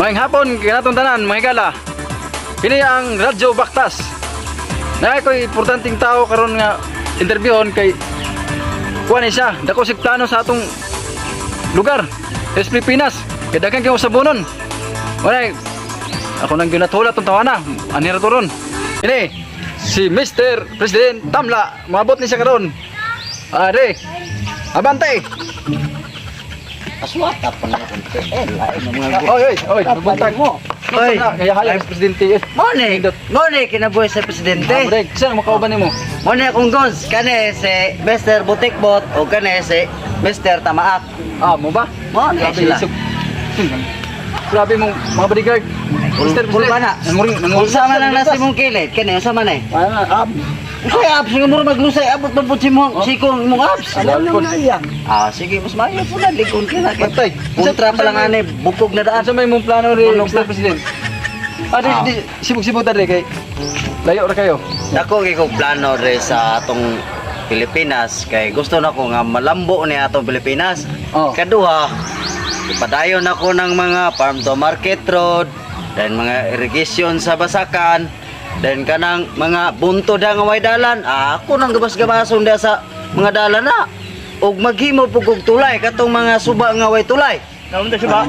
Maayong hapon kanatong tanan mga gala. Kini ang Radyo Baktas. Na ko'y importanteng tao karon nga interviewon kay kuha ni siya. Dako sig plano sa atong lugar. Sa Pilipinas. Kaya daghang kayo sabunon. Wala ako nang ginatulat tong tawana. Anira to ron. Ini si Mr. President Tamla. Maabot ni siya karon. Are. Abante. Aswata pa na konti. Lain ng mga Oy, bubuntag mo. Oy, Kaya hayag presidente. Mone kinabuhi sa presidente. Break. Saan makauban nimo? Mone akong gons kane si Mr. Butikbot o kane si Mr. Tamaak. Mo ba? Mone sila. Grabe mong mga bodyguard. Pulba na. Unsa man ang nasi mong kilid? Kani unsa man eh? Uy, abs nga mo maglusay abot man pud si mong sikong imong abs. Sige, mas maayo po na likon ka na. Patay. Kontra pa lang ani bukog na daan. Asa may mong plano rin, Mr. President? Di sibuk-sibuk tadi kay layo ra kayo. Ako kay kong plano re sa atong Pilipinas kay gusto na ko nga malambo ni atong Pilipinas. Kaduha, ipadayon ako ng mga farm to market road dan mga irrigation sa basakan dan kanang mga buntod nga way dalan. Ako nang gabas-gabason dia sa mga dalan na ug maghimo pug og tulay katong mga suba nga way tulay. Naon suba?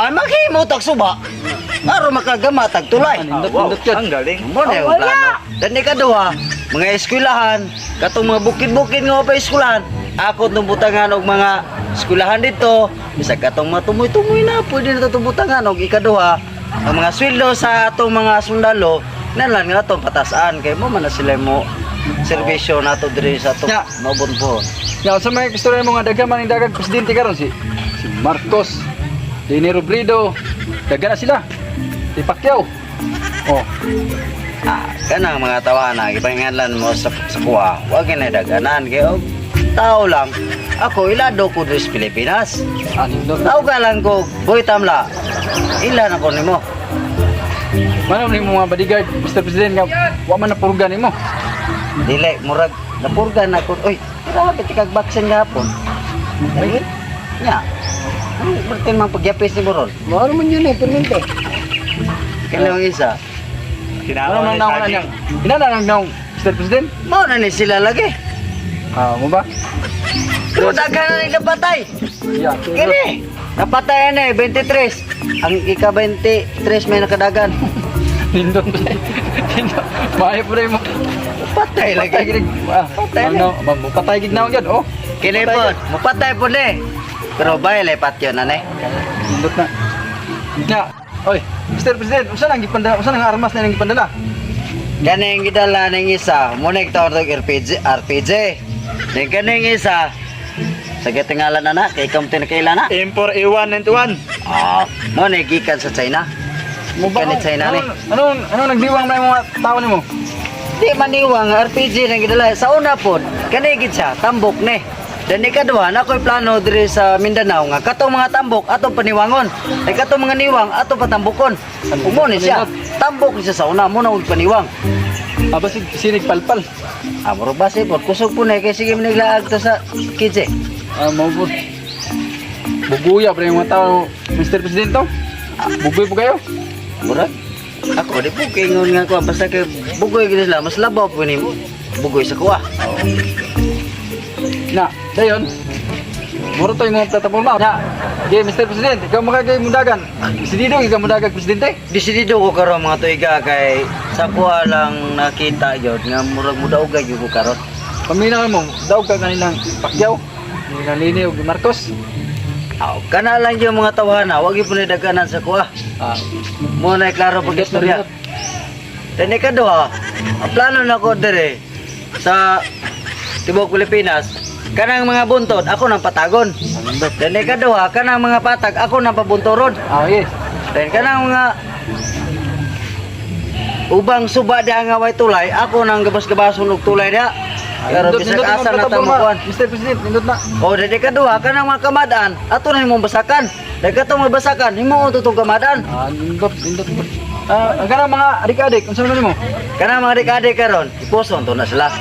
Maghimo tag suba. Aron makagama tag tulay. Indot Ang galing. Mo na yung plano. Dan ikaduha, mga eskwelahan, katong mga bukid-bukid nga pa eskwelahan, ako tumbutangan og mga eskwelahan dito, bisag katong mga tumoy-tumoy na pwede na tumbutangan og ikaduha, ang mga sweldo sa atong mga sundalo, nalan nga atong patasaan kay mo man na sila mo serbisyo nato diri sa atong maubon po. Ya, sa may istorya mo nga daghang man daghang presidente karon si Marcos, Leni Robredo, daghan na sila. Si Pacquiao. Kanang mga tawana gipainganlan mo sa kuha, wag na daganan kay og tao lang. Ako ilado ko diri sa Pilipinas. Tao ka lang ko, boy Tamla. Ilan ako nimo. Mano ni mga bodyguard, Mr. President nga wa man napurgan nimo. Dili murag napurgan ako. Oy, grabe tikag baksin gahapon. Ay, nya. Ano bertin mang pagyapis ni Boron? Mao man yun eh, permente. Kailan ang isa? Ano man naon nang kinahanglan nang Mr. President? Mao na ni sila lagi. Mo ba? Pero daghan na nila patay. Yeah. Kini, napatay na 23. Ang ika-23 may nakadagan. Nindot. Maayo pa rin mo. Patay lagi. Patay na. Patay gid na gyud. Kini po, mapatay po ni. Pero bay lepat yun na ni. Nindot na. Nga. Oy, Mr. President, usa nang gipandala, usa nang armas na nang gipandala? Kaning gidala ning isa, munig tawag og RPG. Ning kaning isa, sa gitingalan na kay kamti na kaila na. Impor A191. Mo ni gikan sa China. Mo ba Kanit China ni. Ano nagdiwang na yung mga tao nimo? Di maniwang RPG nang gidala sa una pod. Kani gid siya tambok ni. Dan ikaduha na ko'y plano diri sa Mindanao nga katong mga tambok atong paniwangon. Ay katong mga niwang atong patambokon. Umo ni siya. Tambok siya sa una mo na og paniwang. Basig sinig palpal. Muro base pod kusog po na kay sige maniglaag to sa kitse. Mo po. Buguya pa yung mga tao, Mr. President to. Bugoy po kayo. Mura. Ako di po kay ngon nga ko basta kay bugoy gid sila mas labaw po ni bugoy sa kuha. Na, dayon. Muro to yung mga plataforma. Na, okay, Mr. President, ikaw makagay mundagan. Desidido ikaw mundagan presidente. Desidido ko karon mga tuiga kay sa kuha lang nakita gyud nga murag mudaog gyud ko karon. Paminaw mo, daw ka kanilang Pacquiao, kanilang Leni ug Marcos. Kana lang yung mga tawhana, wag gyud ni daganan sa kuha. Mo na klaro pag istorya. Tani kaduha, ang plano na ko dire sa Tibok Pilipinas, kanang mga buntod ako nang patagon. Tani kaduha, kanang mga patag ako nang pabuntorod. Yes. Dan kanang mga ubang suba dia nga way tulay, ako nang gabas-gabason og tulay dia. Pero bisag asa na tamukuan. Mr. President, nindot na. Dadi kaduha kanang mga kamadaan, ato na imong basakan. Dahil katong mabasakan, himo tutong kamadaan. Nindot. Ang kanang mga adik-adik, unsa man nimo? Kanang mga adik-adik karon, ipuson to na sila.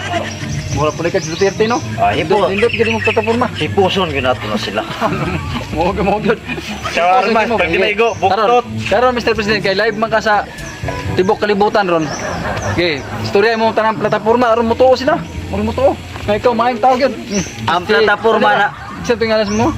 Mura po ka sa Duterte, no? Hipo. Hindot gini mo plataporma. Hipuson ginato na sila. Mo gyud. Shawarma, pag di maigo, buktot. Karon Mr. President kay live man ka sa tibok kalibutan ron. Okay, istorya mo tanang plataporma aron mo tuo sila. Mo tuo. Nga ikaw maayong tao gyud. Ang plataporma na- Sa tingalas mo.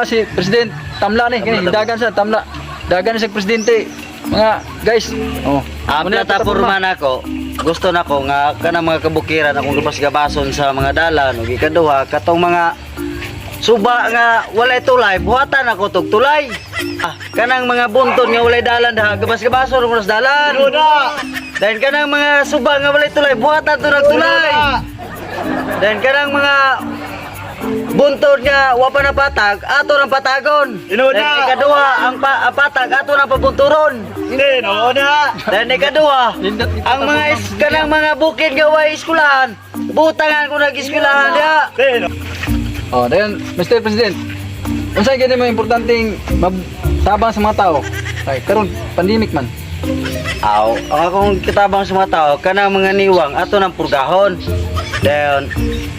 Si President Tamla ni kini dagan sa Tamla. Dagan sa presidente. Mga guys, Ang muna yung plataporma nako, gusto nako nga kanang mga kabukiran akong gabas-gabason sa mga dalan ug ikaduha katong mga suba nga walay tulay, buhatan ako tog tulay. Kanang mga buntod nga walay dalan ha, gabas-gabason ko sa dalan. Dahil kanang mga suba nga walay tulay, buhatan to ng tulay. Dahil kanang mga buntod nga wa pa napatag, ato nang patagon. Inoon na. Dahil ikaduha ang patag ato nang pabunturon. Hindi, no na. Dahil ikaduha, ang mga kanang mga bukid nga way eskwelahan, butangan ko nag-eskwelahan diha. Hindi, no. dayon Mr. President. Unsay gani mo importanteng tabang sa mga tao? Kay karon pandemic man. Ang akong kitabang sa mga tao, kanang mga niwang ato nang purgahon. Dayon,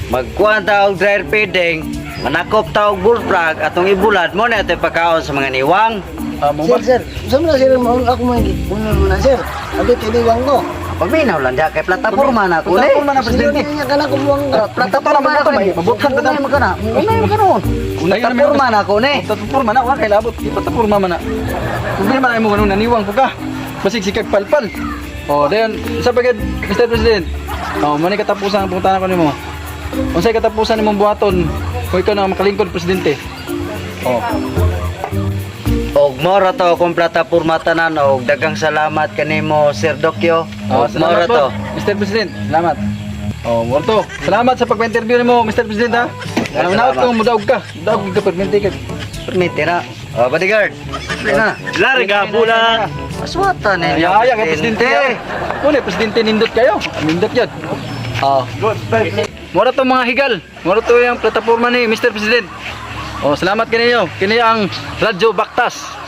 magkuhan ta og dryer feeding, manakop ta og bullfrog atong ibulad mo na ito pagkaon sa mga niwang. Mo ba? Sir, saan na sir, ako muna sir. Abi tiniwang ko. Paminaw lang diha kay plataporma na ko ni. Plataporma na presidente. Niya kana kumuwang ko. Plataporma na ko ni. Mabutan ta Unay mo kana. Unay mo kana. Plataporma na ko ni. Plataporma na wa kay labot. Plataporma man na. Problema na mo ganun naniwang ko ka. Basig sikag palpal. Dayon sa pagid Mr. President. Mani katapusan ang pungutanan ko nimo. Unsay katapusan nimong buhaton kung ikaw na makalingkod presidente? Og mora to akong plataporma tanan og daghang salamat kanimo Sir Dokyo. Og mora Salamat po, to. Mr. President. Salamat. Morto. Salamat sa pag-interview nimo, Mr. President ha. Alam na ko mudaog ka. Mudaog ka permente ka. Permite na. Bodyguard. Na. Lari ka, bula. Aswatan ni. Ay, kay presidente. Kuno presidente nindot kayo. Nindot yun. Good. Mora to mga higal. Mora to yung plataforma ni Mr. President. Salamat kinayo. Kini ang Radyo Baktas.